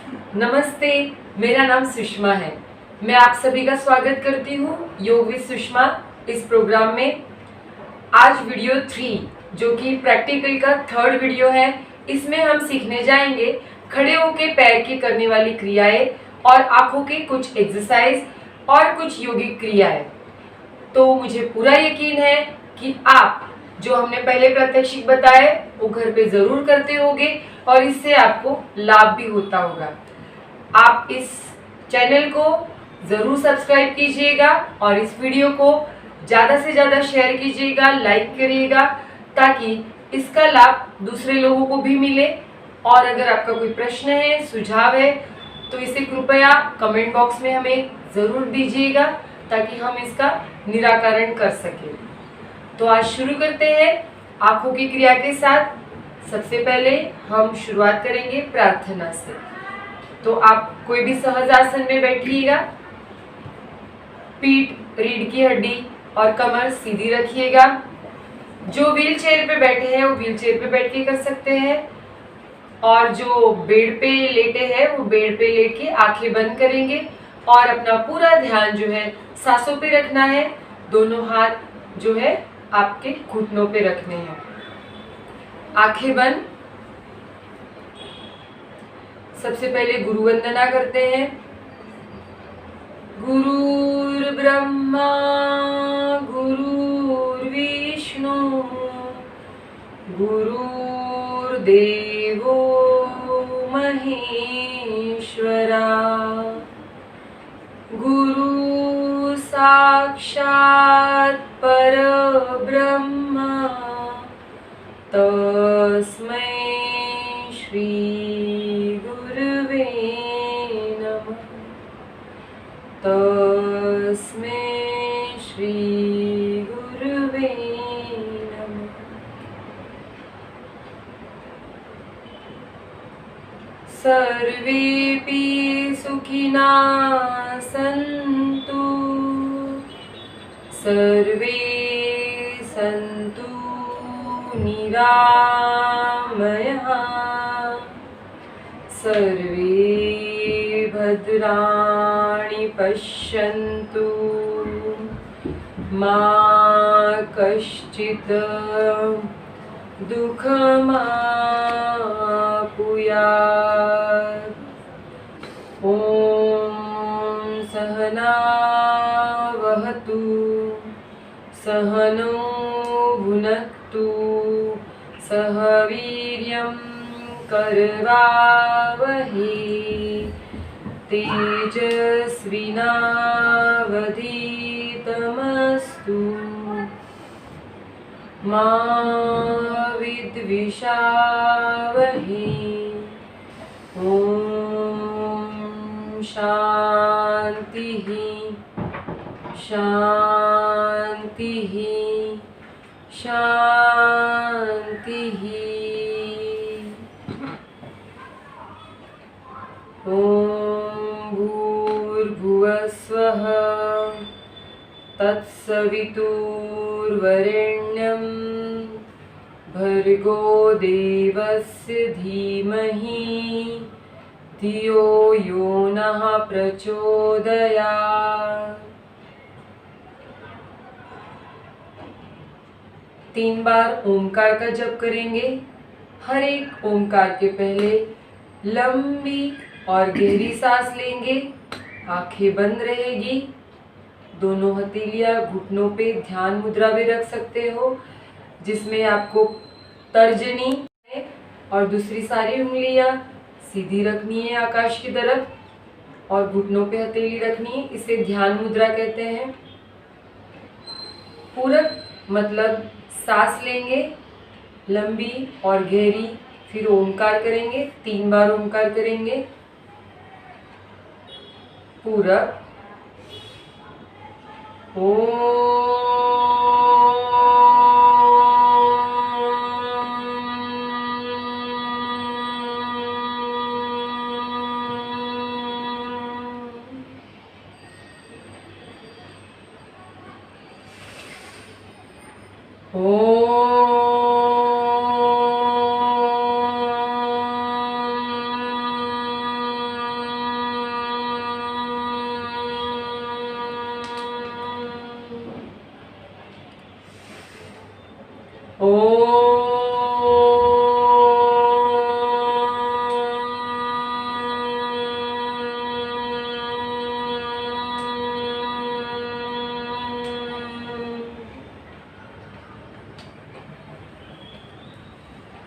नमस्ते, मेरा नाम सुषमा है। मैं आप सभी का स्वागत करती हूँ योग विद सुषमा इस प्रोग्राम में। आज वीडियो 3 जो कि प्रैक्टिकल का थर्ड वीडियो है, इसमें हम सीखने जाएंगे खड़े होकर पैर की करने वाली क्रियाएं और आंखों के कुछ एक्सरसाइज और कुछ योगिक क्रियाएं। तो मुझे पूरा यकीन है कि आप जो हमने पहले प्रात्यक्षिक बताए वो घर पे जरूर करते होंगे और इससे आपको लाभ भी होता होगा। आप इस चैनल को जरूर सब्सक्राइब कीजिएगा और इस वीडियो को ज़्यादा से ज़्यादा शेयर कीजिएगा, लाइक करिएगा, ताकि इसका लाभ दूसरे लोगों को भी मिले। और अगर आपका कोई प्रश्न है, सुझाव है, तो इसे कृपया कमेंट बॉक्स में हमें ज़रूर दीजिएगा ताकि हम इसका निराकरण कर सकें। तो आज शुरू करते हैं आंखों की क्रिया के साथ। सबसे पहले हम शुरुआत करेंगे प्रार्थना से। तो आप कोई भी सहज आसन में बैठिएगा, पीठ, रीढ़ की हड्डी और कमर सीधी रखिएगा। जो व्हील चेयर पे बैठे हैं वो व्हील चेयर पे बैठ के कर सकते हैं, और जो बेड पे लेटे हैं वो बेड पे लेट के आंखें बंद करेंगे और अपना पूरा ध्यान जो है सांसों पे रखना है। दोनों हाथ जो है आपके घुटनों पे रखने हैं। आंखें बंद। सबसे पहले गुरु वंदना करते हैं। गुरुर्ब्रह्मा गुरुर्विष्णु गुरुर्देवो महेश्वरा गुरु साक्षात् परब्रह्म तस्मै श्री गुरुवे नमः। तस्मै श्री गुरुवे नमः। सर्वेपि सुखिनः सन्तु, सर्वे सन्तु निरामयाः, सर्वे भद्राणि पश्यन्तु, मा कश्चित् दुःखमाप्नुयात्। ॐ सहनाववतु सहनौ भुनक्तु सह वीर्यं करवावहै तेजस्विनावधीतमस्तु मा विद्विषावहै। ॐ शान्तिः शान्तिः शान्तिः। ॐ भूर्भुवस्वः तत्सवितुर्वरेण्यं भर्गो देवस्य धीमहि धियो यो नः प्रचोदयात्। 3 बार ओमकार का जप करेंगे। हर एक ओमकार के पहले लंबी और गहरी सांस लेंगे। आंखें बंद रहेगी। दोनों हथेलियां घुटनों पे ध्यान मुद्रा में रख सकते हो, जिसमें आपको तर्जनी और दूसरी सारी उंगलियां सीधी रखनी है आकाश की तरफ और घुटनों पे हथेली रखनी है। इसे ध्यान मुद्रा कहते हैं। पूरक मतलब सांस लेंगे लंबी और गहरी, फिर ओमकार करेंगे। 3 बार ओमकार करेंगे। पूरक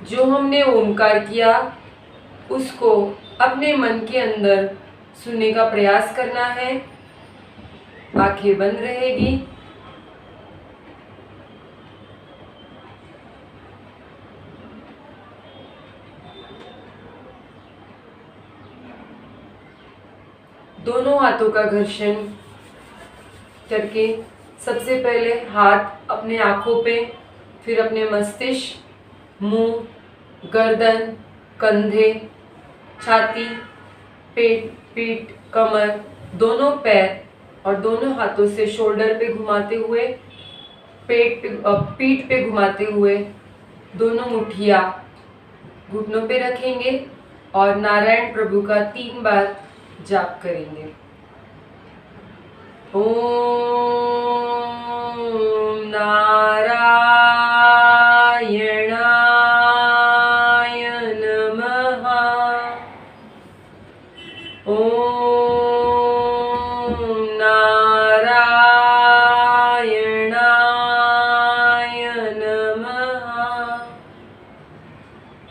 जो हमने ओमकार किया उसको अपने मन के अंदर सुनने का प्रयास करना है। आंखें बंद रहेगी। दोनों हाथों का घर्षण करके सबसे पहले हाथ अपने आंखों पे, फिर अपने मस्तिष्क, मुंह, गर्दन, कंधे, छाती, पेट, पीठ, कमर, दोनों पैर और दोनों हाथों से शोल्डर पे घुमाते हुए, पीठ पे घुमाते हुए दोनों मुट्ठियाँ घुटनों पे रखेंगे और नारायण प्रभु का 3 बार जाप करेंगे। ओम नारायणाय नमः। ओम नारायणाय नमः।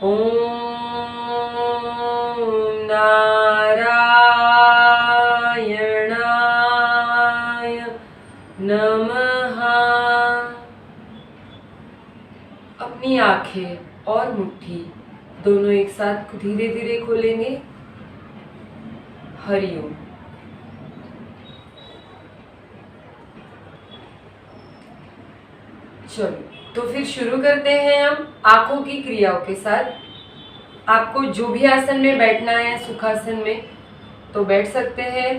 ओम नारायणाय नमः। अपनी आंखें और मुट्ठी दोनों एक साथ धीरे धीरे खोलेंगे। हरिओम। चलो तो फिर शुरू करते हैं हम आंखों की क्रियाओं के साथ। आपको जो भी आसन में बैठना है, सुखासन में तो बैठ सकते हैं।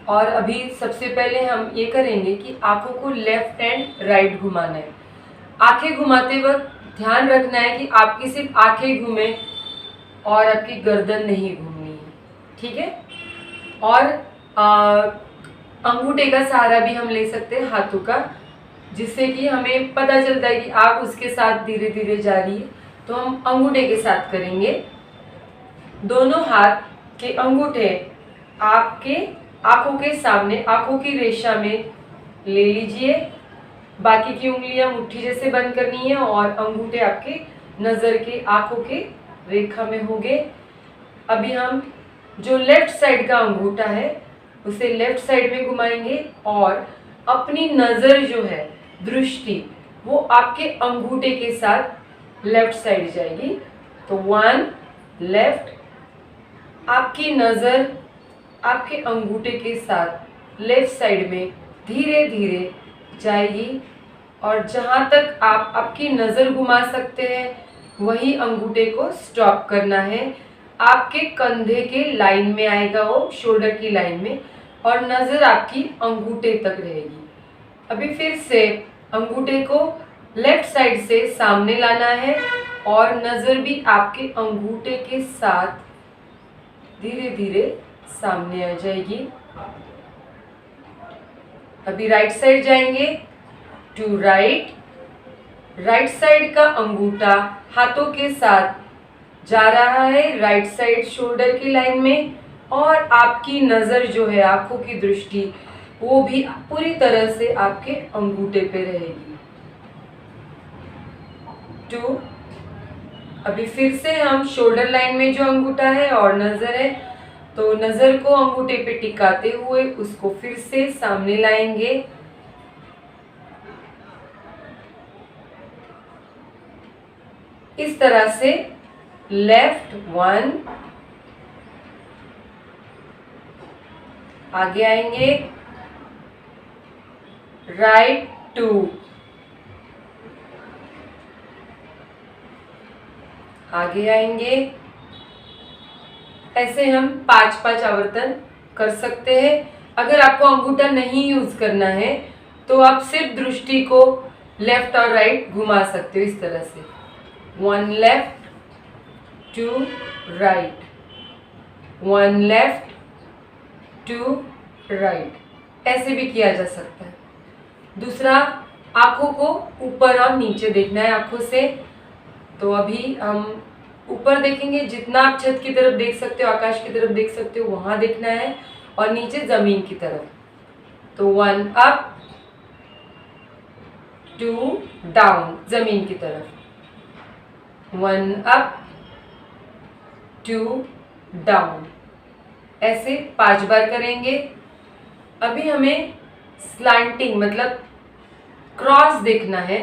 और अभी सबसे पहले हम ये करेंगे कि आंखों को लेफ्ट एंड राइट घुमाना है। आंखें घुमाते वक्त ध्यान रखना है कि आपकी सिर्फ आंखें घूमे और आपकी गर्दन नहीं घूमनी है, ठीक है। और अंगूठे का सहारा भी हम ले सकते हैं हाथों का, जिससे कि हमें पता चलता है कि आँख उसके साथ धीरे धीरे जा रही है। तो हम अंगूठे के साथ करेंगे। दोनों हाथ के अंगूठे आपके आंखों के सामने, आंखों की रेशा में ले लीजिए। बाकी की उंगलियां मुट्ठी जैसे बंद करनी है और अंगूठे आपके नज़र के, आंखों के रेखा में होंगे। अभी हम जो लेफ्ट साइड का अंगूठा है उसे लेफ्ट साइड में घुमाएंगे और अपनी नज़र जो है, दृष्टि, वो आपके अंगूठे के साथ लेफ्ट साइड जाएगी। तो 1 लेफ्ट, आपकी नज़र आपके अंगूठे के साथ लेफ्ट साइड में धीरे धीरे जाएगी और जहाँ तक आप आपकी नज़र घुमा सकते हैं वही अंगूठे को स्टॉप करना है। आपके कंधे के लाइन में आएगा वो, शोल्डर की लाइन में, और नज़र आपकी अंगूठे तक रहेगी। अभी फिर से अंगूठे को लेफ्ट साइड से सामने लाना है और नज़र भी आपके अंगूठे के साथ धीरे धीरे सामने आ जाएगी। अभी राइट साइड जाएंगे। टू राइट, राइट साइड का अंगूठा हाथों के साथ जा रहा है राइट साइड शोल्डर की लाइन में और आपकी नज़र जो है, आंखों की दृष्टि, वो भी पूरी तरह से आपके अंगूठे पे रहेगी। 2, अभी फिर से हम शोल्डर लाइन में जो अंगूठा है और नज़र है, तो नज़र को अंगूठे पे टिकाते हुए उसको फिर से सामने लाएंगे। इस तरह से लेफ्ट 1, आगे आएंगे, राइट 2, आगे आएंगे। ऐसे हम 5-5 आवर्तन कर सकते हैं। अगर आपको अंगूठा नहीं यूज करना है तो आप सिर्फ दृष्टि को लेफ्ट और राइट घुमा सकते हो इस तरह से। 1 लेफ्ट, 2 राइट, 1 लेफ्ट, 2 राइट, ऐसे भी किया जा सकता है। दूसरा, आंखों को ऊपर और नीचे देखना है आंखों से। तो अभी हम ऊपर देखेंगे, जितना आप छत की तरफ देख सकते हो, आकाश की तरफ देख सकते हो, वहां देखना है, और नीचे जमीन की तरफ। तो 1 अप, 2 डाउन, जमीन की तरफ। 1 अप, 2 डाउन, ऐसे 5 बार करेंगे। अभी हमें स्लैंटिंग मतलब क्रॉस देखना है।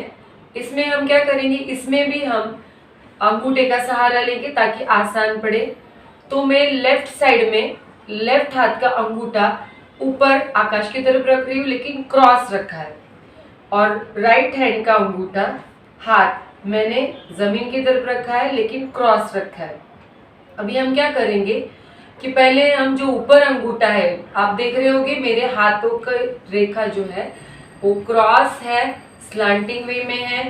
इसमें हम क्या करेंगे, इसमें भी हम अंगूठे का सहारा लेंगे ताकि आसान पड़े। तो मैं लेफ्ट साइड में लेफ्ट हाथ का अंगूठा ऊपर आकाश की तरफ रख रही हूँ लेकिन क्रॉस रखा है, और राइट हैंड का अंगूठा हाथ मैंने जमीन की तरफ रखा है लेकिन क्रॉस रखा है। अभी हम क्या करेंगे कि पहले हम जो ऊपर अंगूठा है, आप देख रहे होंगे मेरे हाथों का रेखा जो है वो क्रॉस है, स्लैंटिंग वे में है।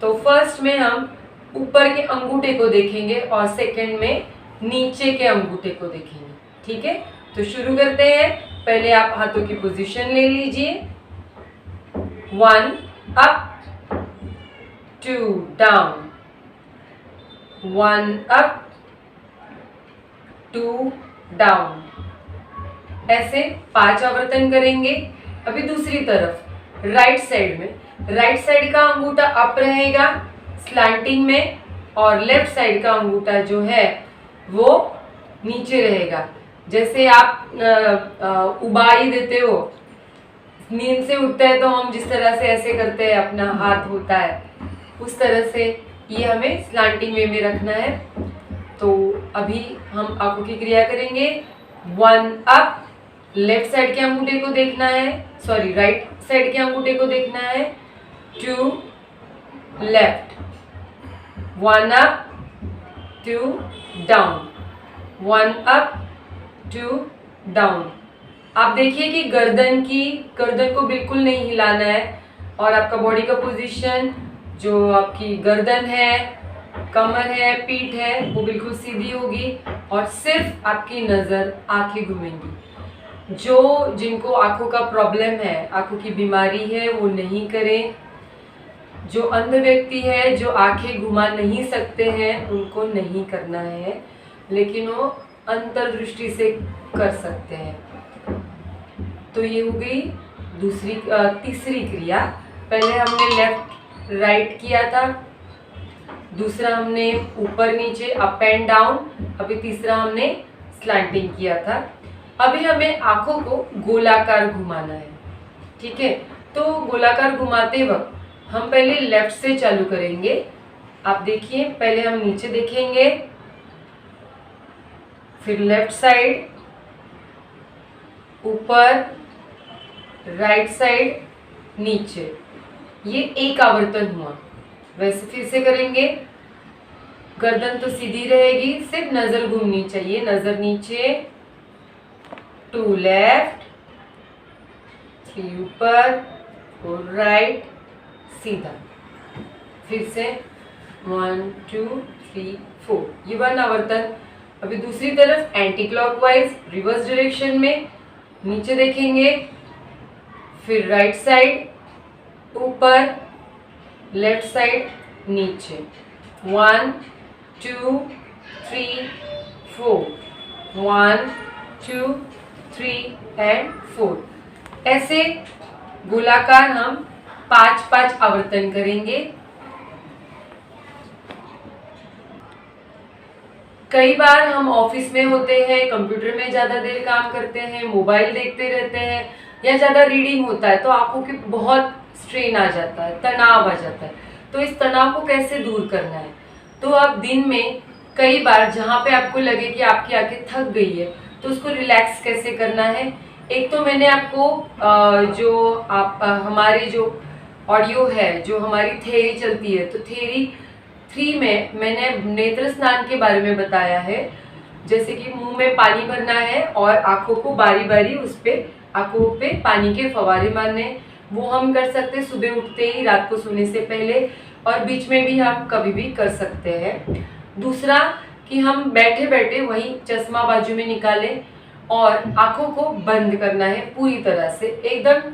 तो फर्स्ट में हम ऊपर के अंगूठे को देखेंगे और सेकंड में नीचे के अंगूठे को देखेंगे। ठीक है, तो शुरू करते हैं। पहले आप हाथों की पोजीशन ले लीजिए। 1 अप, 2 डाउन, 1 अप, 2 डाउन, ऐसे 5 आवर्तन करेंगे। अभी दूसरी तरफ राइट साइड में राइट साइड का अंगूठा अप रहेगा स्लैंटिंग में, और लेफ्ट साइड का अंगूठा जो है वो नीचे रहेगा। जैसे आप उबाई देते हो, नींद से उठते हैं तो हम जिस तरह से ऐसे करते हैं, अपना हाथ होता है उस तरह से ये हमें स्लैंटिंग वे में रखना है। तो अभी हम आंखों की क्रिया करेंगे। 1 अप, लेफ्ट साइड के अंगूठे को देखना है, सॉरी राइट साइड के अंगूठे को देखना है। 2 left, 1 up, 2 down, 1 up, 2 down. आप देखिए कि गर्दन को बिल्कुल नहीं हिलाना है, और आपका बॉडी का पोजीशन, जो आपकी गर्दन है, कमर है, पीठ है, वो बिल्कुल सीधी होगी, और सिर्फ आपकी नज़र, आंखें घूमेंगी। जो जिनको आंखों का प्रॉब्लम है, आंखों की बीमारी है, वो नहीं करें। जो अंध व्यक्ति है, जो आंखें घुमा नहीं सकते हैं, उनको नहीं करना है, लेकिन वो अंतर्दृष्टि से कर सकते हैं। तो ये हो गई तीसरी क्रिया। पहले हमने लेफ्ट राइट किया था, दूसरा हमने ऊपर नीचे अप एंड डाउन, अभी तीसरा हमने स्लैंटिंग किया था। अभी हमें आंखों को गोलाकार घुमाना है। ठीक है, तो गोलाकार घुमाते वक्त हम पहले लेफ्ट से चालू करेंगे। आप देखिए, पहले हम नीचे देखेंगे, फिर लेफ्ट साइड, ऊपर, राइट साइड, नीचे। ये एक आवर्तन हुआ। वैसे फिर से करेंगे। गर्दन तो सीधी रहेगी, सिर्फ नजर घूमनी चाहिए। नजर नीचे, 2 लेफ्ट, 3 ऊपर, 4 राइट, सीधा। फिर से 1 2 3 4, ये 1 आवर्तन। अभी दूसरी तरफ एंटी क्लॉकवाइज रिवर्स डायरेक्शन में नीचे देखेंगे, फिर राइट साइड, ऊपर, लेफ्ट साइड, नीचे। 1 2 3 4, 1 2 3 एंड 4। ऐसे गोलाकार हम 5 आवर्तन करेंगे। कई बार हम ऑफिस में होते हैं, कंप्यूटर में ज़्यादा देर काम करते हैं, मोबाइल देखते रहते हैं, या ज़्यादा रीडिंग होता है, तो आंखों की बहुत स्ट्रेन आ जाता है, तनाव आ जाता है। तो इस तनाव को कैसे दूर करना है? तो आप दिन में कई बार जहाँ पे आपको लगे कि आपकी आंखें थक गई है, तो उसको रिलैक्स कैसे करना है। एक तो मैंने आपको हमारे जो ऑडियो है, जो हमारी थ्योरी चलती है, तो थ्योरी 3 में मैंने नेत्र स्नान के बारे में बताया है। जैसे कि मुंह में पानी भरना है और आंखों को बारी बारी उस पे आंखों पे पानी के फवारे मारने। वो हम कर सकते हैं सुबह उठते ही, रात को सोने से पहले, और बीच में भी हम कभी भी कर सकते हैं। दूसरा कि हम बैठे बैठे वही चश्मा बाजू में निकालें और आंखों को बंद करना है पूरी तरह से, एकदम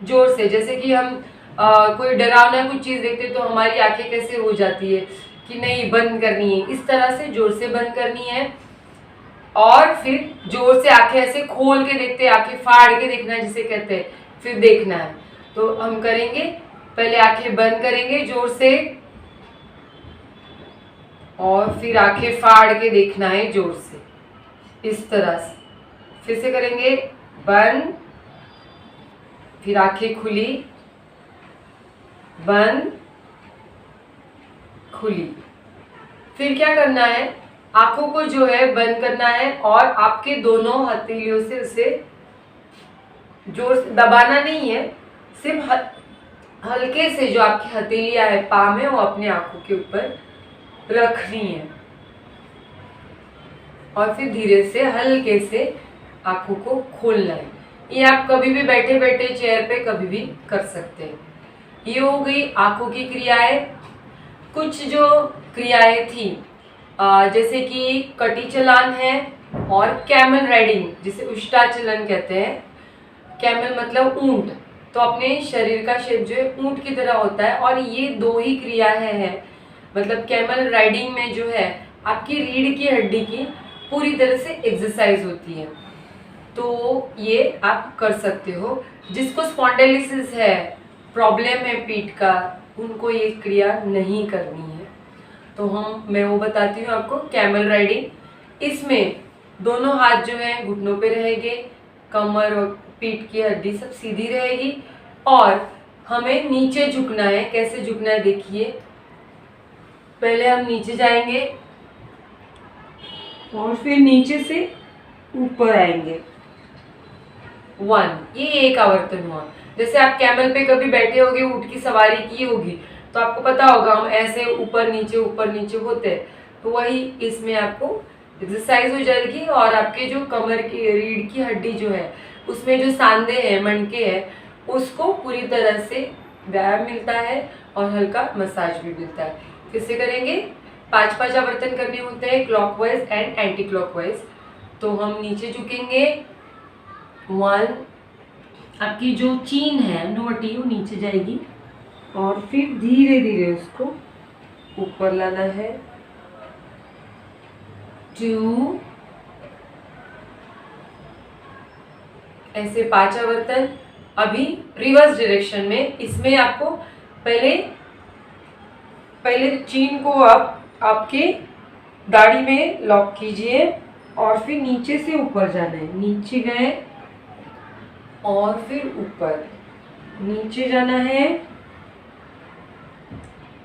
जोर से। जैसे कि हम कोई डरावना कुछ चीज़ देखते तो हमारी आंखें कैसे हो जाती है कि नहीं बंद करनी है, इस तरह से जोर से बंद करनी है। और फिर जोर से आंखें ऐसे खोल के देखते हैं, आंखें फाड़ के देखना है जिसे कहते हैं, फिर देखना है। तो हम करेंगे, पहले आंखें बंद करेंगे जोर से, और फिर आंखें फाड़ के देखना है जोर से, इस तरह से। फिर से करेंगे, बंद, फिर आंखें खुली, बंद, खुली। फिर क्या करना है, आंखों को जो है बंद करना है और आपके दोनों हथेलियों से उसे जोर से दबाना नहीं है, सिर्फ हल्के से जो आपकी हथेलियां है पाम है वो अपने आंखों के ऊपर रखनी है और फिर धीरे से हल्के से आंखों को खोलना है। ये आप कभी भी बैठे बैठे चेयर पे कभी भी कर सकते हैं। ये हो गई आंखों की क्रियाएं। कुछ जो क्रियाएं थी जैसे कि कटी चलान है और कैमल राइडिंग, जिसे उष्टाचलन कहते हैं। कैमल मतलब ऊंट, तो अपने शरीर का शेप जो है ऊंट की तरह होता है और ये दो ही क्रियाएं हैं। मतलब कैमल राइडिंग में जो है आपकी रीढ़ की हड्डी की पूरी तरह से एक्सरसाइज होती है, तो ये आप कर सकते हो। जिसको स्पॉन्डिलोसिस है, प्रॉब्लम है पीठ का, उनको ये क्रिया नहीं करनी है। तो मैं वो बताती हूँ आपको कैमल राइडिंग। इसमें दोनों हाथ जो है घुटनों पे रहेंगे, कमर और पीठ की हड्डी सब सीधी रहेगी और हमें नीचे झुकना है। कैसे झुकना है देखिए, पहले हम नीचे जाएंगे और फिर नीचे से ऊपर आएंगे। 1, ये एक आवर्तन हुआ। जैसे आप कैमल पे कभी बैठे होगे, ऊंट की सवारी की होगी, तो आपको पता होगा हम ऐसे ऊपर नीचे होते हैं, तो वही इसमें आपको एक्सरसाइज हो जाएगी और आपके जो कमर की रीढ़ की हड्डी जो है उसमें जो सांधे हैं, मणके हैं, उसको पूरी तरह से व्यायाम मिलता है और हल्का मसाज भी मिलता है। फिर से करेंगे, 5 आवर्तन करने होते हैं, क्लॉकवाइज एंड एंटी क्लॉकवाइज। तो हम नीचे झुकेंगे, 1, आपकी जो चीन है अनुवटी वो नीचे जाएगी और फिर धीरे धीरे उसको ऊपर लाना है, 2, ऐसे 5 आवर्तन। अभी रिवर्स डायरेक्शन में, इसमें आपको पहले चीन को आप आपके दाढ़ी में लॉक कीजिए और फिर नीचे से ऊपर जाना है। नीचे गए और फिर ऊपर, नीचे जाना है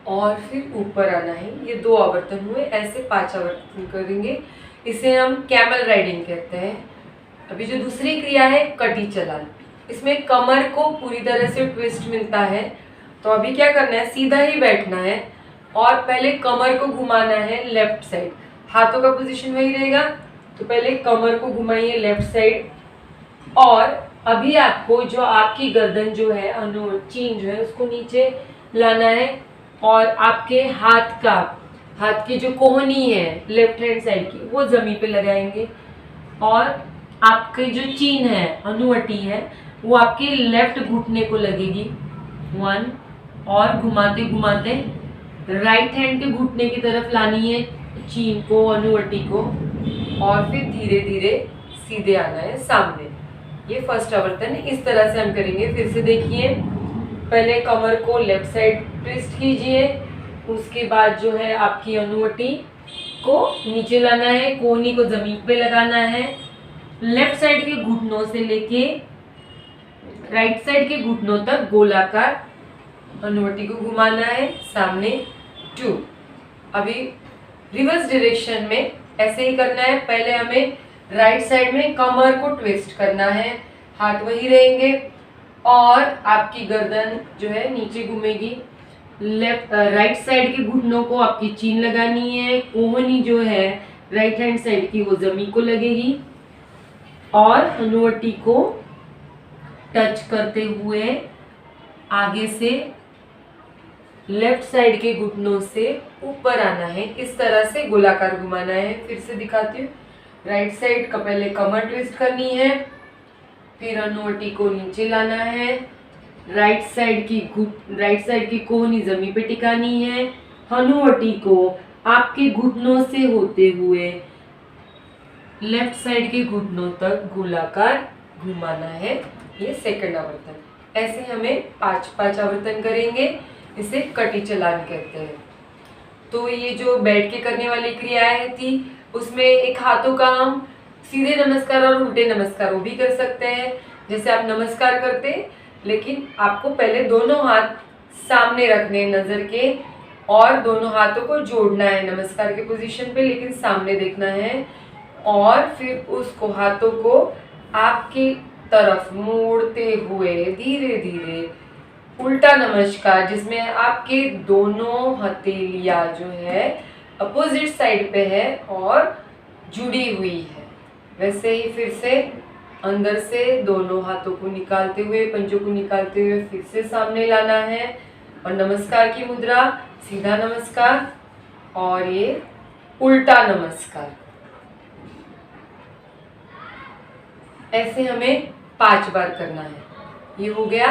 और फिर ऊपर आना है। ये 2 आवर्तन हुए, ऐसे 5 आवर्तन करेंगे। इसे हम कैमल राइडिंग कहते हैं। अभी जो दूसरी क्रिया है कटी चलान, इसमें कमर को पूरी तरह से ट्विस्ट मिलता है। तो अभी क्या करना है, सीधा ही बैठना है और पहले कमर को घुमाना है लेफ्ट साइड। हाथों का पोजीशन वही रहेगा, तो पहले कमर को घुमाइए लेफ्ट साइड और अभी आपको जो आपकी गर्दन जो है चीन जो है उसको नीचे लाना है और आपके हाथ की जो कोहनी है लेफ्ट हैंड साइड की वो जमीन पे लगाएंगे और आपकी जो चीन है अनुवटी है वो आपके लेफ्ट घुटने को लगेगी, 1, और घुमाते घुमाते राइट हैंड के घुटने की तरफ लानी है चीन को, अनुवटी को, और फिर धीरे धीरे सीधे आना है सामने। ये फर्स्ट आवर्तन है। इस तरह से हम करेंगे। फिर से देखिए, पहले कमर को लेफ्ट साइड ट्विस्ट कीजिए, उसके बाद जो है आपकी अनुवटी को नीचे लाना है, कोहनी को जमीन पे लगाना है, लेफ्ट साइड के घुटनों से लेके राइट साइड के घुटनों तक गोलाकार अनुवटी को घुमाना है सामने, 2। अभी रिवर्स डायरेक्शन में ऐसे ही करना है। पहले हमें राइट साइड में कमर को ट्विस्ट करना है, हाथ वही रहेंगे और आपकी गर्दन जो है नीचे घूमेगी। राइट साइड के घुटनों को आपकी चीन लगानी है, कोहनी जो है राइट हैंड साइड की वो जमीन को लगेगी और अनुवटी को टच करते हुए आगे से लेफ्ट साइड के घुटनों से ऊपर आना है। इस तरह से गोलाकार घुमाना है। फिर से दिखाती हूँ। राइट साइड का पहले कमर ट्विस्ट करनी है, फिर अनुवटी को नीचे लाना है, राइट साइड की कोहनी जमीन पे टिकानी है, अनुवटी को आपके घुटनों से होते हुए लेफ्ट साइड के घुटनों तक गोलाकार घुमाना है। ये सेकंड आवर्तन। ऐसे हमें 5 आवर्तन करेंगे। इसे कटी चलान कहते हैं। तो ये जो बैठ के करने वाली क्रियाएं थी उसमें एक हाथों का हम सीधे नमस्कार और उल्टे नमस्कार वो भी कर सकते हैं। जैसे आप नमस्कार करते लेकिन आपको पहले दोनों हाथ सामने रखने नजर के और दोनों हाथों को जोड़ना है नमस्कार के पोजीशन पे, लेकिन सामने देखना है और फिर उसको हाथों को आपकी तरफ मोड़ते हुए धीरे धीरे उल्टा नमस्कार, जिसमें आपके दोनों हथेलियां जो है अपोजिट साइड पे है और जुड़ी हुई है। वैसे ही फिर से अंदर से दोनों हाथों को निकालते हुए, पंजों को निकालते हुए फिर से सामने लाना है और नमस्कार की मुद्रा, सीधा नमस्कार और ये उल्टा नमस्कार। ऐसे हमें 5 बार करना है। ये हो गया।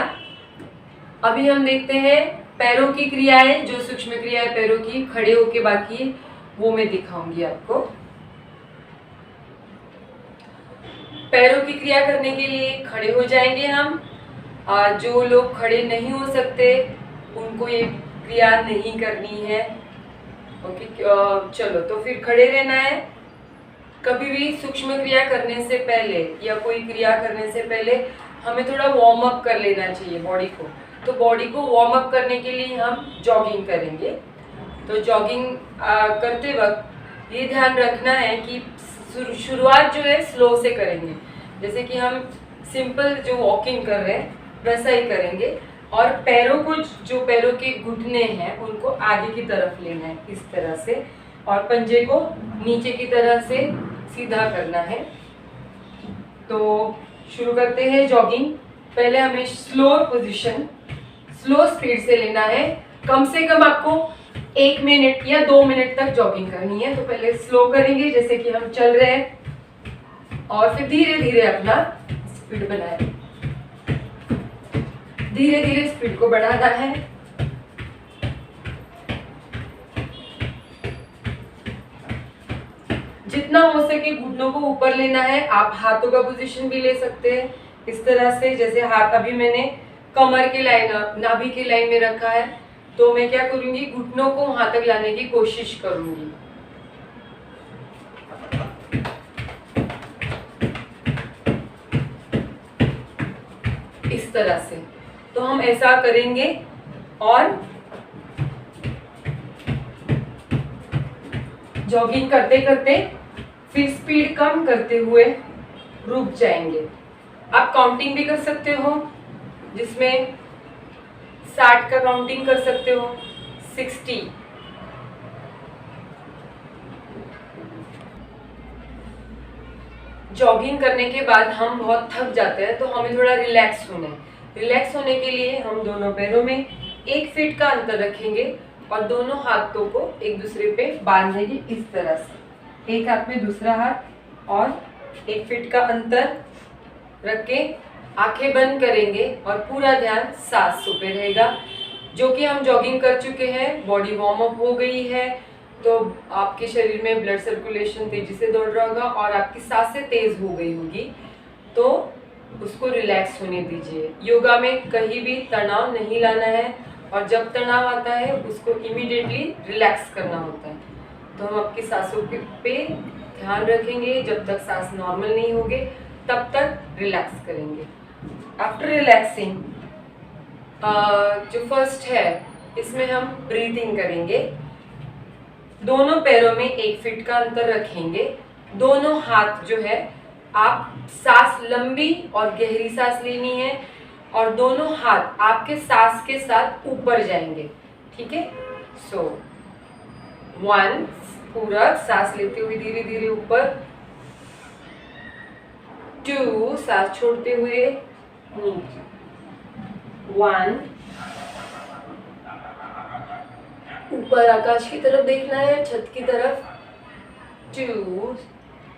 अभी हम देखते हैं पैरों की क्रियाएं, जो सूक्ष्म क्रियाएं पैरों की खड़े होके बाकी वो मैं दिखाऊंगी आपको। पैरों की क्रिया करने के लिए खड़े हो जाएंगे हम। जो लोग खड़े नहीं हो सकते उनको ये क्रिया नहीं करनी है। ओके, चलो तो फिर खड़े रहना है। कभी भी सूक्ष्म क्रिया करने से पहले या कोई क्रिया करने से पहले हमें थोड़ा वार्म अप कर लेना चाहिए बॉडी को। तो बॉडी को वार्म अप करने के लिए हम जॉगिंग करेंगे। तो जॉगिंग करते वक्त ये ध्यान रखना है कि शुरुआत जो है स्लो से करेंगे। जैसे कि हम सिंपल जो वॉकिंग कर रहे हैं वैसा ही करेंगे और पैरों को, जो पैरों के घुटने हैं उनको आगे की तरफ लेना है इस तरह से और पंजे को नीचे की तरह से सीधा करना है। तो शुरू करते हैं जॉगिंग। पहले हमें स्लो पोजीशन, स्लो स्पीड से लेना है। कम से कम आपको 1 मिनट या 2 मिनट तक जॉगिंग करनी है। तो पहले स्लो करेंगे जैसे कि हम चल रहे हैं और फिर धीरे धीरे अपना स्पीड बनाए। धीरे धीरे स्पीड को बढ़ाना है। जितना हो सके घुटनों को ऊपर लेना है। आप हाथों का पोजीशन भी ले सकते हैं इस तरह से, जैसे हाथ अभी मैंने कमर के लाइन, नाभि की लाइन में रखा है। तो मैं क्या करूंगी, घुटनों को वहां तक लाने की कोशिश करूंगी। इस तरह से तो हम ऐसा करेंगे और जॉगिंग करते करते फिर स्पीड कम करते हुए रुक जाएंगे। आप काउंटिंग भी कर सकते हो, जिसमें 60 का काउंटिंग कर सकते हो, 60। जॉगिंग करने के बाद हम बहुत थक जाते हैं तो हमें थोड़ा रिलैक्स होना है। रिलैक्स होने के लिए हम दोनों पैरों में 1 फीट का अंतर रखेंगे और दोनों हाथों को एक दूसरे पे बांधेंगे इस तरह से। एक हाथ में दूसरा हाथ और 1 फीट का अंतर रख के आंखें बंद करेंगे और पूरा ध्यान सांसों पे रहेगा। जो कि हम जॉगिंग कर चुके हैं, बॉडी वार्म अप हो गई है, तो आपके शरीर में ब्लड सर्कुलेशन तेजी से दौड़ रहा होगा और आपकी सांसें तेज हो गई होगी। तो उसको रिलैक्स होने दीजिए। योगा में कहीं भी तनाव नहीं लाना है और जब तनाव आता है उसको इमीडिएटली रिलैक्स करना होता है। तो हम आपकी सांसों पे ध्यान रखेंगे। जब तक सांस नॉर्मल नहीं होगे तब तक रिलैक्स करेंगे। आफ्टर रिलैक्सिंग जो फर्स्ट है इसमें हम ब्रीथिंग करेंगे। दोनों पैरों में 1 फीट का अंतर रखेंगे। दोनों हाथ जो है, आप सांस लंबी और गहरी सांस लेनी है और दोनों हाथ आपके सांस के साथ ऊपर जाएंगे। ठीक है, सो 1 पूरा सांस लेते हुए धीरे धीरे ऊपर, 2 सांस छोड़ते हुए नीचे, 1 ऊपर आकाश की तरफ देखना है, छत की तरफ, 2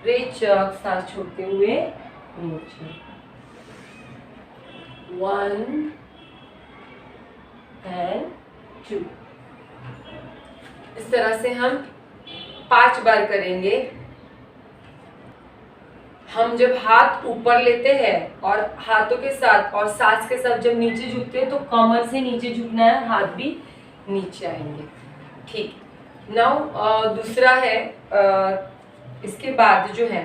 रेचक सांस छोड़ते हुए नीचे, 1 and 2। इस तरह से हम 5 बार करेंगे। हम जब हाथ ऊपर लेते हैं और हाथों के साथ और सांस के साथ जब नीचे झुकते हैं तो कमर से नीचे झुकना है, हाथ भी नीचे आएंगे। ठीक, नाउ दूसरा है, इसके बाद जो है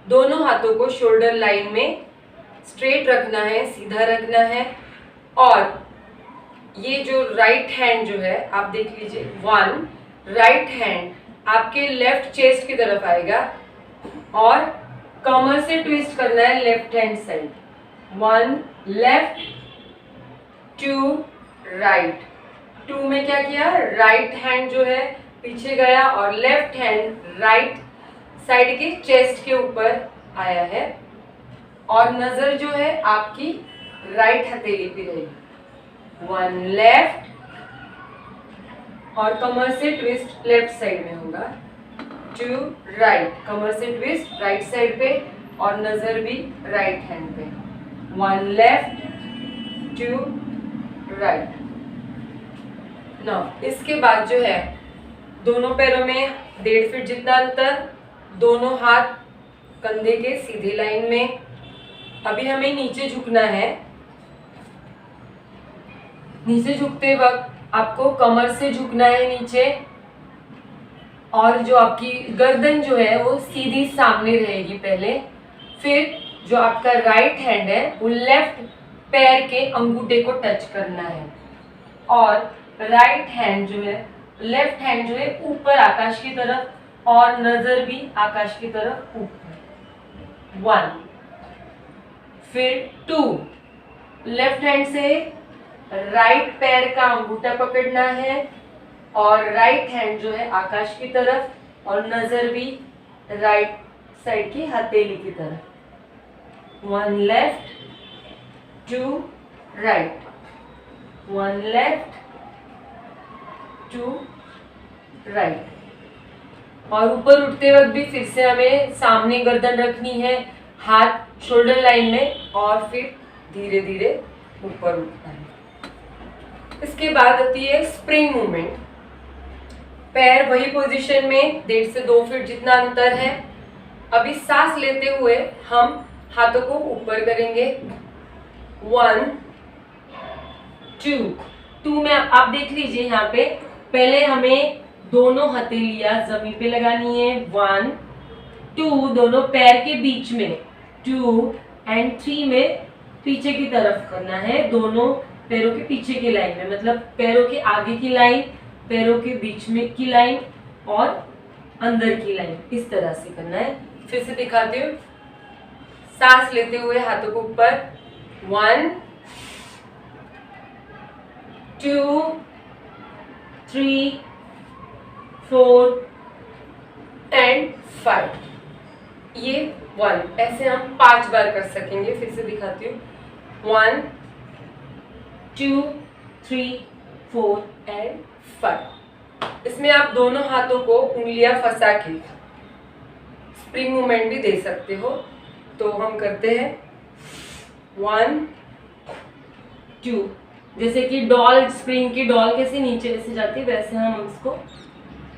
दोनों हाथों को शोल्डर लाइन में स्ट्रेट रखना है, सीधा रखना है। और ये जो राइट हैंड जो है आप देख लीजिए, वन राइट हैंड आपके लेफ्ट चेस्ट की तरफ आएगा और कमर से ट्विस्ट करना है left hand side. One left, two right. Two में क्या किया, राइट हैंड जो है पीछे गया और लेफ्ट हैंड राइट साइड के चेस्ट के ऊपर आया है और नजर जो है आपकी राइट हथेली पे रहेगी। वन लेफ्ट और कमर से ट्विस्ट लेफ्ट साइड में होगा। टू राइट, कमर से ट्विस्ट राइट साइड पे और नजर भी राइट हैंड पे। One left, two right. Now इसके बाद जो है दोनों पैरों में 1.5 फीट जितना अंतर, दोनों हाथ कंधे के सीधे लाइन में। अभी हमें नीचे झुकना है। नीचे झुकते वक्त आपको कमर से झुकना है नीचे और जो आपकी गर्दन जो है वो सीधी सामने रहेगी पहले। फिर जो आपका राइट हैंड है वो लेफ्ट पैर के अंगूठे को टच करना है और राइट हैंड जो है, लेफ्ट हैंड जो है ऊपर आकाश की तरफ और नजर भी आकाश की तरफ ऊपर। वन, फिर टू, लेफ्ट हैंड से राइट पैर का अंगूठा पकड़ना है और राइट हैंड जो है आकाश की तरफ और नजर भी राइट साइड की हथेली की तरफ। One left, two right, one left, two right. और ऊपर उठते वक्त भी फिर से हमें सामने गर्दन रखनी है, हाथ शोल्डर लाइन में और फिर धीरे धीरे ऊपर उठना है। इसके बाद आती है स्प्रिंग मूवमेंट। पैर वही पोजीशन में, 1.5 से 2 फीट जितना अंतर है। अभी सांस लेते हुए हम हाथों को ऊपर करेंगे। वन, टू में आप देख लीजिए यहाँ पे पहले हमें दोनों हथेलियां जमीन पे लगानी है। वन, टू दोनों पैर के बीच में, टू एंड थ्री में पीछे की तरफ करना है, दोनों पैरों के पीछे की लाइन में, मतलब पैरों के आगे की लाइन, पैरों के बीच में की लाइन और अंदर की लाइन, इस तरह से करना है। फिर से दिखाती हूँ। सांस लेते हुए हाथों को ऊपर। One, two, three, four and 5। ये वन, ऐसे हम 5 बार कर सकेंगे। फिर से दिखाती हूँ। 1, 2, 3, 4 एंड 5। इसमें आप दोनों हाथों को उंगलियां फंसा के स्प्रिंग मूवमेंट भी दे सकते हो। तो हम करते हैं 1, 2। जैसे कि डॉल, स्प्रिंग की डॉल कैसे नीचे ऐसे जाती है, वैसे हम उसको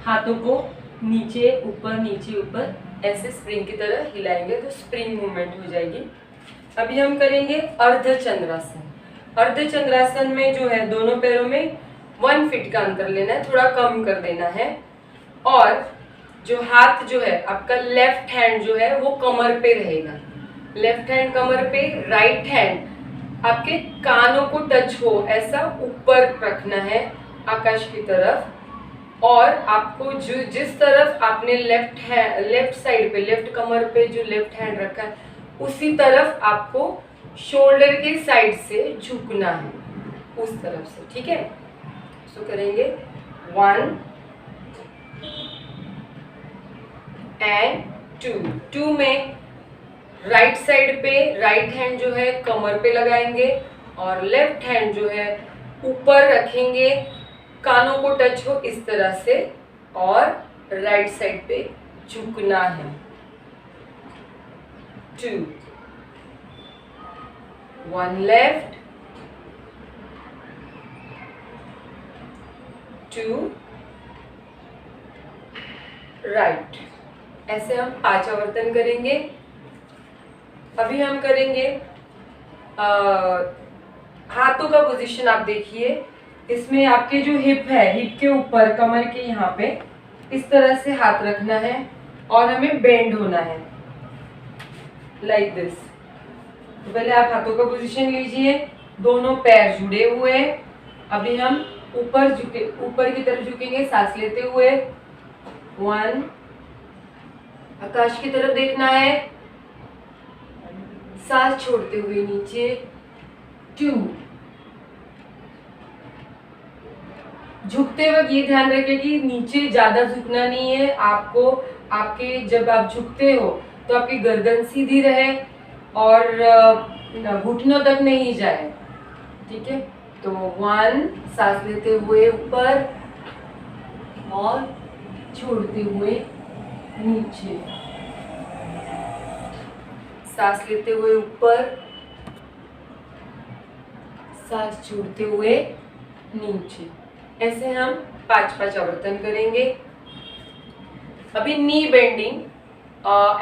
हाथों को नीचे ऊपर ऐसे स्प्रिंग की तरह हिलाएंगे तो स्प्रिंग मूवमेंट हो जाएगी। अभी हम करेंगे अर्धचंद्रासन। अर्धचंद्रासन में जो है दोनों पैरों में 1 फीट का अंतर लेना है, थोड़ा कम कर देना है। और जो हाथ जो है आपका लेफ्ट हैंड जो है वो कमर पे रहेगा। लेफ्ट हैंड कमर पे, राइट हैंड आपके कानों को टच हो ऐसा ऊपर रखना है आकाश की तरफ। और आपको जो जिस तरफ आपने लेफ्ट साइड पे, लेफ्ट कमर पे जो लेफ्ट हैंड रखा है उसी तरफ आपको शोल्डर के साइड से झुकना है, उस तरफ से। ठीक है, तो करेंगे 1 एंड 2 में राइट साइड पे राइट हैंड जो है कमर पे लगाएंगे और लेफ्ट हैंड जो है ऊपर रखेंगे, कानों को टच हो इस तरह से और राइट साइड पे झुकना है। 2, 1 लेफ्ट, 2 राइट। ऐसे हम 5 आवर्तन करेंगे। अभी हम करेंगे हाथों का पोजीशन। आप देखिए इसमें आपके जो हिप है, हिप के ऊपर कमर के यहाँ पे इस तरह से हाथ रखना है और हमें बेंड होना है लाइक दिस। तो पहले आप हाथों का पोजीशन लीजिए, दोनों पैर जुड़े हुए। अभी हम ऊपर की तरफ झुकेंगे सांस लेते हुए। 1, आकाश की तरफ देखना है, सांस छोड़ते हुए नीचे। 2, झुकते वक्त ये ध्यान रखें कि नीचे ज्यादा झुकना नहीं है आपको। जब आप झुकते हो तो आपकी गर्दन सीधी रहे और घुटनों तक नहीं जाए, ठीक है। तो 1, सांस लेते हुए ऊपर और छोड़ते हुए नीचे, सांस लेते हुए ऊपर, सांस छोड़ते हुए नीचे। ऐसे हम 5 आवर्तन करेंगे। अभी नी बेंडिंग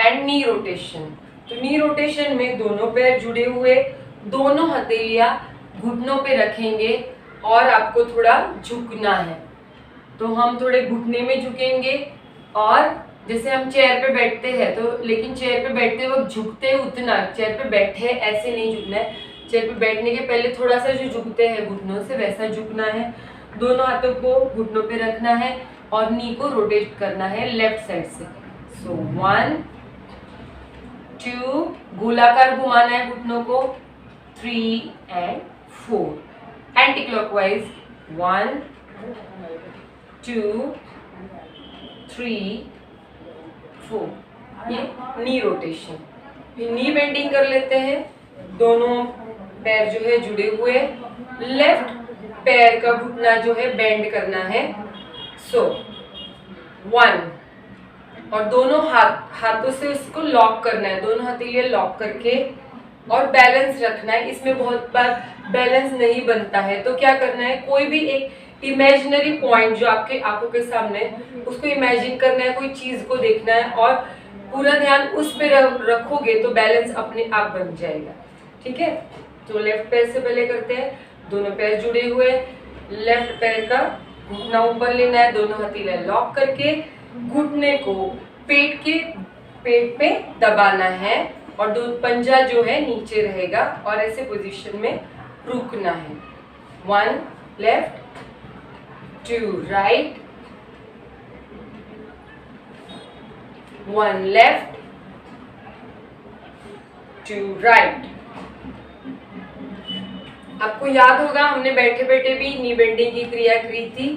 एंड नी रोटेशन। तो नी रोटेशन में दोनों पैर जुड़े हुए, दोनों हथेलियां घुटनों पे रखेंगे और आपको थोड़ा झुकना है। तो हम थोड़े घुटने में झुकेंगे और जैसे हम चेयर पे बैठते हैं तो, लेकिन चेयर पे बैठते वक्त झुकते उतना, चेयर पे बैठे ऐसे नहीं झुकना है। चेयर पे बैठने के पहले थोड़ा सा जो झुकते हैं घुटनों से, वैसा झुकना है। दोनों हाथों को घुटनों पे रखना है और नी को रोटेट करना है लेफ्ट साइड से। सो 1, 2, गोलाकार घुमाना है घुटनों को। 3 and 4, एंटी क्लॉकवाइज। 1, 2, 3, 4, ये नी रोटेशन। नी बेंडिंग कर लेते हैं, दोनों पैर जो है जुड़े हुए, लेफ्ट पैर का घुटना जो है बेंड करना है। सो 1, और दोनों हाथों से उसको लॉक करना है, दोनों हथेलियां लॉक करके और बैलेंस रखना है। इसमें बहुत बार बैलेंस नहीं बनता है तो क्या करना है, कोई भी एक इमेजिनरी पॉइंट जो आपके आंखों के सामने, उसको इमेजिन करना है, कोई चीज को देखना है और पूरा ध्यान उस पे रखोगे तो बैलेंस अपने आप बन जाएगा, ठीक है। तो लेफ्ट पैर से पहले करते हैं, दोनों पैर जुड़े हुए, लेफ्ट पैर का घुटना ऊपर लेना है, दोनों हथेलियां लॉक करके घुटने को पेट पे दबाना है और दो पंजा जो है नीचे रहेगा और ऐसे पोजीशन में रुकना है। 1 लेफ्ट, 2 राइट, 1 लेफ्ट, 2 राइट। आपको याद होगा हमने बैठे बैठे भी नी बेंडिंग की क्रिया की थी।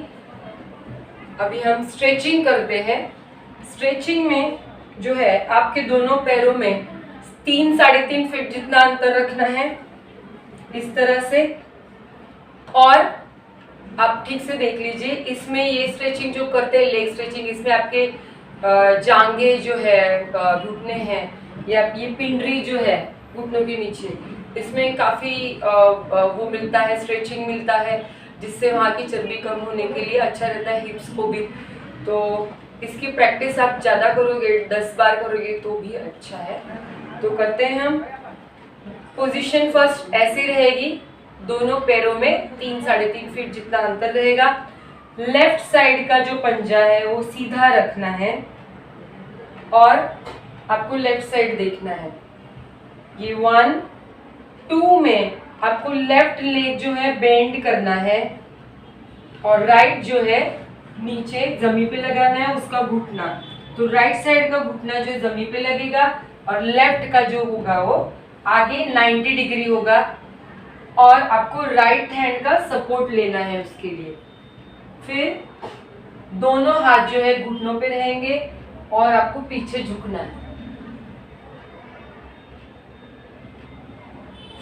अभी हम स्ट्रेचिंग करते हैं। स्ट्रेचिंग में जो है आपके दोनों पैरों में 3-3.5 फीट जितना अंतर रखना है इस तरह से। और आप ठीक से देख लीजिए, इसमें ये स्ट्रेचिंग जो करते हैं लेग स्ट्रेचिंग, इसमें आपके जांघें जो है, घुटने हैं या ये पिंडरी जो है घुटनों के नीचे, इसमें काफ़ी वो मिलता है, स्ट्रेचिंग मिलता है, जिससे वहाँ की चर्बी कम होने के लिए अच्छा रहता है, हिप्स को भी। तो इसकी प्रैक्टिस आप ज़्यादा करोगे, 10 बार करोगे तो भी अच्छा है। तो करते हैं हम। पोजीशन फर्स्ट ऐसी रहेगी, दोनों पैरों में 3-3.5 फीट जितना अंतर रहेगा। लेफ्ट साइड का जो पंजा है वो सीधा रखना है और आपको लेफ्ट साइड देखना है। ये 1, 2 में आपको लेफ्ट लेग जो है बेंड करना है और राइट जो है नीचे जमीन पे लगाना है उसका घुटना। तो राइट साइड का घुटना जो जमीन पे लगेगा और लेफ्ट का जो होगा वो आगे 90 डिग्री होगा और आपको राइट हैंड का सपोर्ट लेना है उसके लिए। फिर दोनों हाथ जो है घुटनों पे रहेंगे और आपको पीछे झुकना है।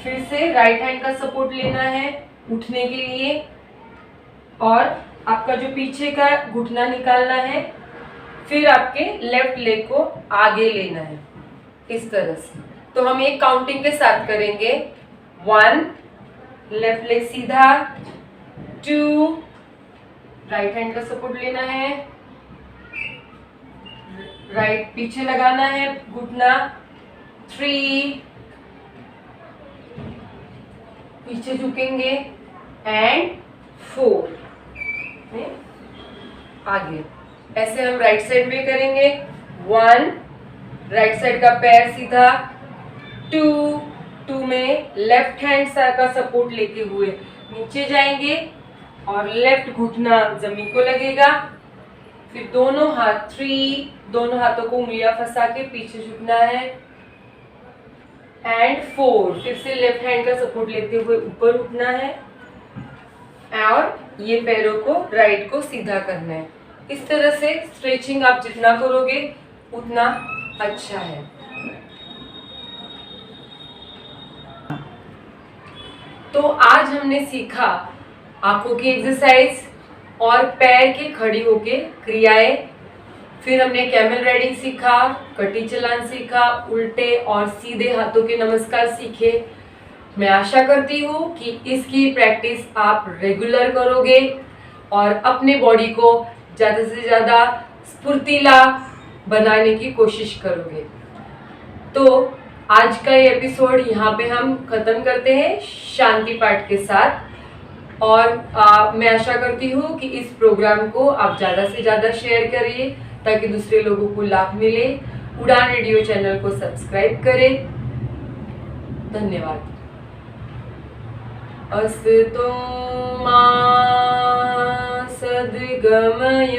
फिर से राइट हैंड का सपोर्ट लेना है उठने के लिए और आपका जो पीछे का घुटना निकालना है। फिर आपके लेफ्ट लेग को आगे लेना है इस तरह से। तो हम एक काउंटिंग के साथ करेंगे। 1, लेफ्ट लेग सीधा, 2, राइट हैंड का सपोर्ट लेना है, राइट पीछे लगाना है घुटना, 3, पीछे झुकेंगे एंड 4 आगे। ऐसे हम राइट साइड में करेंगे। 1, राइट साइड का पैर सीधा। 2 में लेफ्ट हैंड का सपोर्ट लेते हुए नीचे जाएंगे और लेफ्ट घुटना जमीन को लगेगा। फिर दोनों हाथ 3, दोनों हाथों को उंगलियां फंसा के पीछे झुकना है। एंड 4, फिर से लेफ्ट हैंड का सपोर्ट लेते हुए ऊपर उठना है और ये पैरों को राइट को सीधा करना है। इस तरह से स्ट्रेचिंग आप जितना करोगे उतना अच्छा है। तो आज हमने सीखा आंखों की एक्सरसाइज और पैर के खड़ी होके क्रियाएं। फिर हमने कैमल राइडिंग सीखा, कटी चलान सीखा, उल्टे और सीधे हाथों के नमस्कार सीखे। मैं आशा करती हूँ कि इसकी प्रैक्टिस आप रेगुलर करोगे और अपने बॉडी को ज़्यादा से ज़्यादा स्फूर्तिला बनाने की कोशिश करोगे। तो आज का ये एपिसोड यहाँ पे हम ख़त्म करते हैं शांति पाठ के साथ। और मैं आशा करती हूँ कि इस प्रोग्राम को आप ज़्यादा से ज़्यादा शेयर करिए ताकि दूसरे लोगों को लाभ मिले। उड़ान रेडियो चैनल को सब्सक्राइब करें। धन्यवाद। अस्तु मा सद्गमय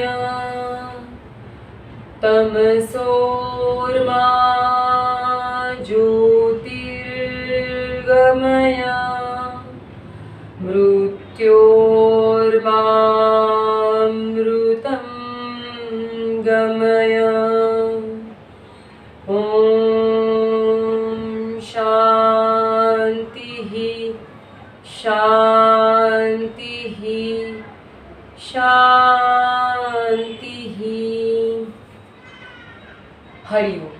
तमसोर्मा ज्योतिर्गमय मृत्योर्मामृतं गमय। ॐ शान्तिः शान्तिः शान्तिः। हरि ओम।